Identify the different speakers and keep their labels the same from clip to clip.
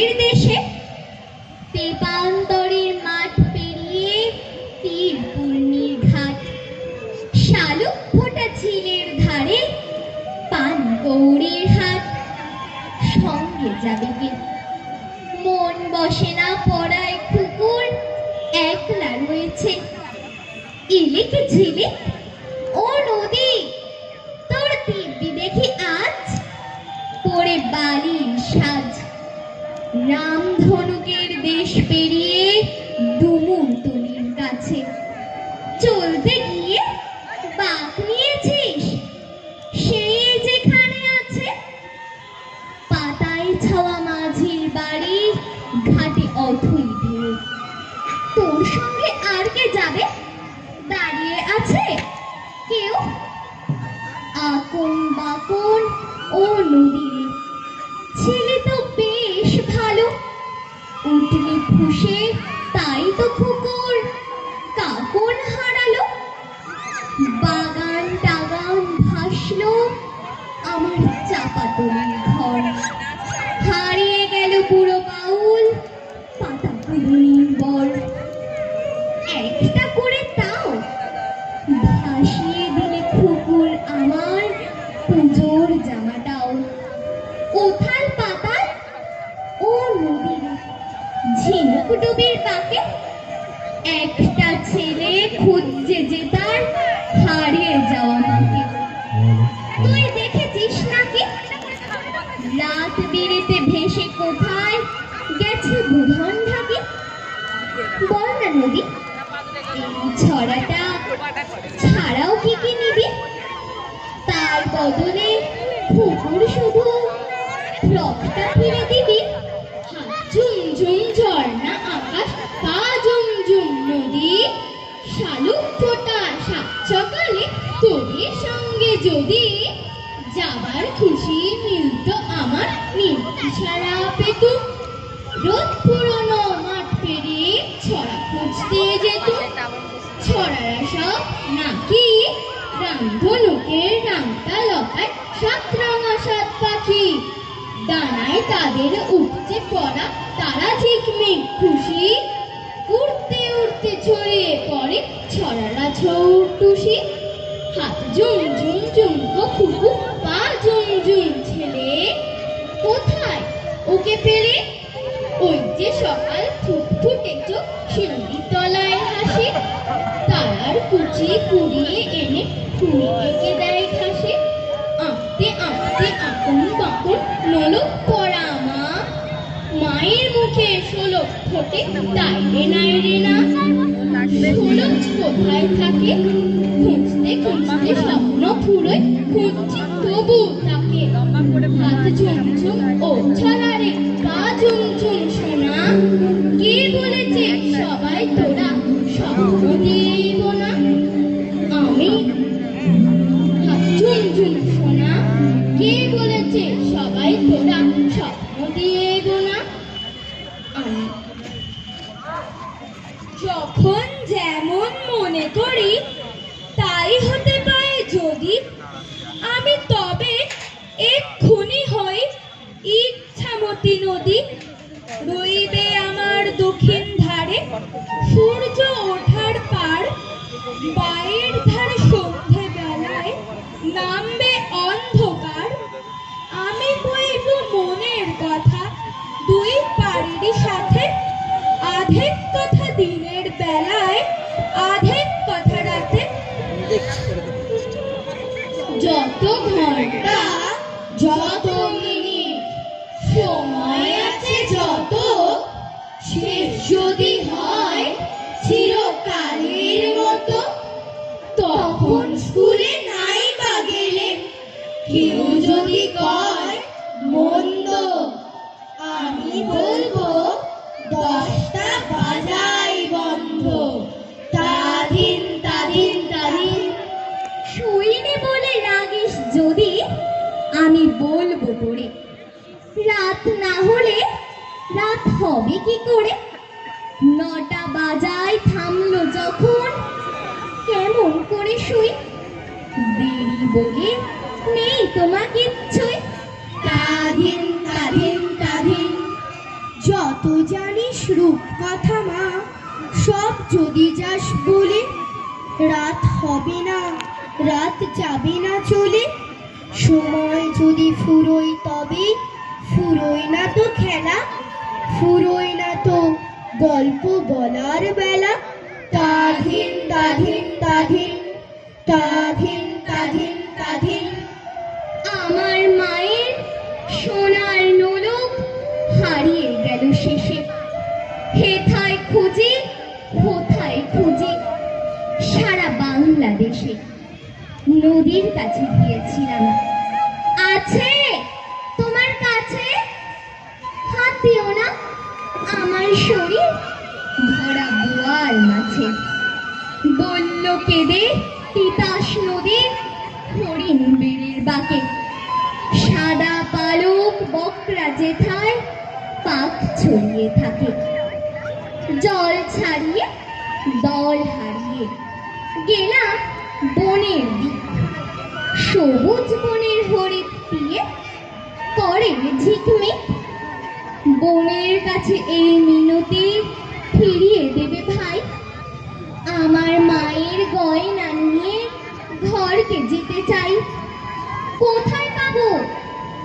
Speaker 1: ঝিলের দেশে পেপান্তরের মাঠ পেরিয়ে তীর পূর্ণির ঘাট, শালুক ফোটা ঝিলের ধারে পান কৌড়ির হাট। সঙ্গে যাবে কে? মন বসে না পড়ায় কুকুর একলা রয়েছে। ইলিক ঝিলিক ও নদী, তোর দিব্যি দেখি আজ পড়ে বালির সাজ। রামধনুকের দেশ পেরিয়ে ডুমুরটুলির কাছে চলতে গিয়ে বাঁক নিয়েছিস, সেই যেখানে আছে পাতায় ছাওয়া মাঝির বাড়ি ঘাটে অথই ঢেউ। তোর সঙ্গে আর কে যাবে? দাঁড়িয়ে আছে কেউ? আকন বাকন ও নদীর ছেলে তো বেশ ভালো, উঠলে ফুসে তাই তো কুকুর কাকন হারালো। বাগান টাগান ভাসলো আমার চাপাতলির ঘর, হারিয়ে গেল পুরো বাউল পাতাগুলো নির্বল। একটা করে তাও ভাসিয়ে দিলে কুকুর আমার পুজোর জামাটাও। কোথাল পাতাল ও নদীর ঝিনুক ডুবির বাঁকে একটা ছেলে খুঁজছে যে তার হারিয়ে যাওয়া মাকে। তুই দেখেছিস নাকি রাত বিরেতে ভেসে কোথায় গেছে বুধন ঢাকি? বল না নদী, এই ছড়াটা ছাড়াও কি কি নিবি? তার বদলে কুকুর শুধু রক্তটা ফিরে দিবি। ঝুম ঝুম ঝর্ণা আকাশ কা ঝুম ঝুম নদী, শালুক ফোটা সাত সকালে তোদের সঙ্গে যদি যাবার খুশি মিলতো আমার নীল ইশারা পেতুম। রোদ পুরনো মাঠ পেরিয়ে ছড়া খুঁজতে যেত, ছড়ারা সব নাকি রামধনুকের রাংটা লতায় সাত রঙা সাত পাখি। ডানায় তাদের উঠছে পড়া তারা ঝিকমিক খুশি, উড়তে উড়তে ছড়িয়ে পড়ে ছড়ারা ছৌটুসি। হাত ঝুম ঝুম ঝুমকো খুকু, পা ঝুম ঝুম ছেলে, কোথায় ওকে পেলে? ওই যে সকাল ফুটফুটে চোখ শিউলি তলায় হাসি, তারার কুচি কুড়িয়ে এনে ফুল এঁকে দেয় ঘাসে। আঁকতে আঁকতে আকন বাকন নলক পড়া মা, মায়ের মুখে শোলক ফোটে তাই রে নাই রে না। শোলক কোথায় থাকে খুঁজতে খুঁজতে স্বপ্ন ফুরোয়, খুঁজছি তবু তাকে। হাত ঝুমঝুম ও ছড়া রে পা ঝুমঝুম সোনা, কে বলেছে সবাই তোরা স্বপ্ন দিব না? আমি হাত ঝুমঝুম সোনা, কে বলেছে সবাই তোরা স্বপ্ন দিব না? আমি যখন যেমন মনে করি তাই হতে পারে যদি, আমি তবে এক্ষুনি হই ইচ্ছামতি নদী। রইবে আমার দক্ষিণ ধারে সূর্য ওঠার পার, বাইরের ধারে সন্ধে বেলায় নামবে অন্ধকার। আমি বলব মনের কথা দুই পাড়ির সাথে, আধেক কথা দিনের বেলায় আধেক কথা রাতে। যত ঘন্টা যত মিনিট সময় আছে যত, শেষ যদি হয় চিরকালের মতো, তখন স্কুলে নাই বা গেলে কেউ যদি কয় মন্দ, আমি বলবো 10টা বাজাই বন্ধ। তাদিন তাদিন তাদিন শুইনি বলে রাগিস যদি, আমি বলবো তোরে রাত না হলে রাত হবে কি করে? 9টা বাজায় থামলো যখন কেমন করে শুই? দেরি বলে নেই তোমার কিচ্ছুই। তাদিন তাদিন তাদিন কত জানিস রূপ কথা মা, সব যদি যাস বলে, রাত হবে না, রাত যাবে না চলে, সময় যদি ফুরোই তবে, ফুরোই না তো খেলা, ফুরোই না তো গল্প বলার বেলা। তাধিন তাধিন তাধিন তাধিন তাধিন তাধিন। আমার মায়ের সোনার নোলক হারিয়ে গেল শেষে, হেথায় খুঁজি কোথায় খুঁজি সারা বাংলাদেশে। নদীর কাছে গিয়েছিলাম, আছে তোমার কাছে? হাত দিও না, আমার শরীর ভরা বোয়াল মাছে। বলল কেঁদে তিতাস নদীর হরিণ বেড়ের বাঁকে, সাদা পালক বকরা যেথায় পাক ছড়িয়ে থাকে। জল ছাড়িয়ে দল হারিয়ে গেলাম বনের দিক, সবুজ বনের হরিৎ দিয়ে করে ঝিকমিক। বনের কাছে এই মিনতি ফিরিয়ে দেবে ভাই, আমার মায়ের গয়না নিয়ে ঘরকে যেতে চাই। কোথায় পাবো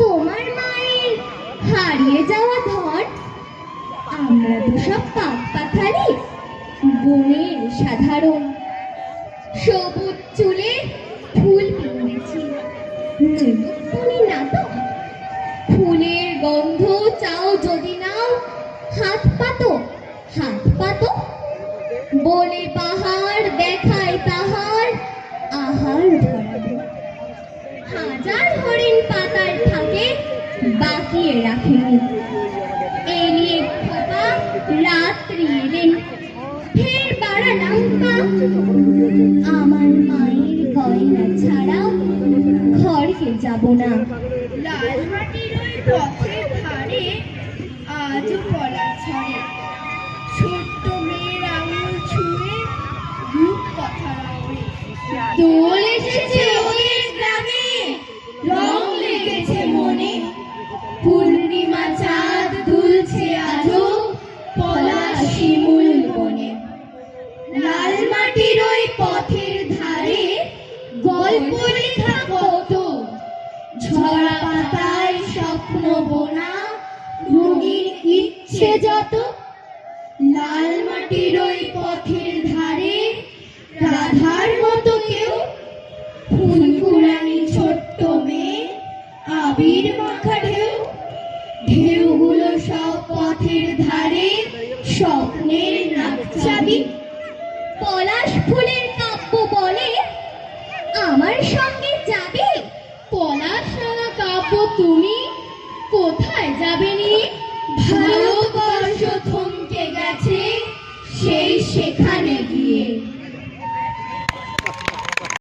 Speaker 1: তোমার মায়ের হারিয়ে যাওয়া ধন? আমরা তো সব পাক পাখালি, বনের সাধারণ। সবুজ চুলে ফুল পিঁধেছি, বলি না তো? ফুলের গন্ধ চাও যদি নাও, হাত পাতো হাত পাতো। বলে পাহাড় দেখায় তাহার আহার ধরাবো, হাজার হরিণ পাতার থাকে বাকিয়ে রাখেনি। এলিয়ে খোপা রাত্রি এলেন, ফের বাড়ালাম পা। আমার মায়ের গয়না ছাড়া ঘরকে যাব না। লাল মাটির ওই পথের ধারে আজও পলা ছড়ে, ছোট্ট মেয়ের আঙুল ছুঁয়ে রূপ কথা রাখে। দোল এসেছে ওদের গ্রামে, রং লেগেছে মনে, পূর্ণিমা চাঁদ দুলছে আজও পলাশ শিমুল বনে। লাল মাটির ওই পথের ধারে গল্প লেখা কত, ঝরা পাতায় স্বপ্ন বোনা রঙিন ইচ্ছে যত। লাল মাটির ওই পথের ধারে রাধার মতো কেউ, ফুলকুড়ানি ছোট্ট মেয়ে, আবির মাখা ঢেউ। ঢেউগুলো সব পথের ধারে স্বপ্নের নাকছাবি। পলাশ ফুলের কাব্য বলে আমার সঙ্গে যাবে? পলাশ নানা কাব্য তুমি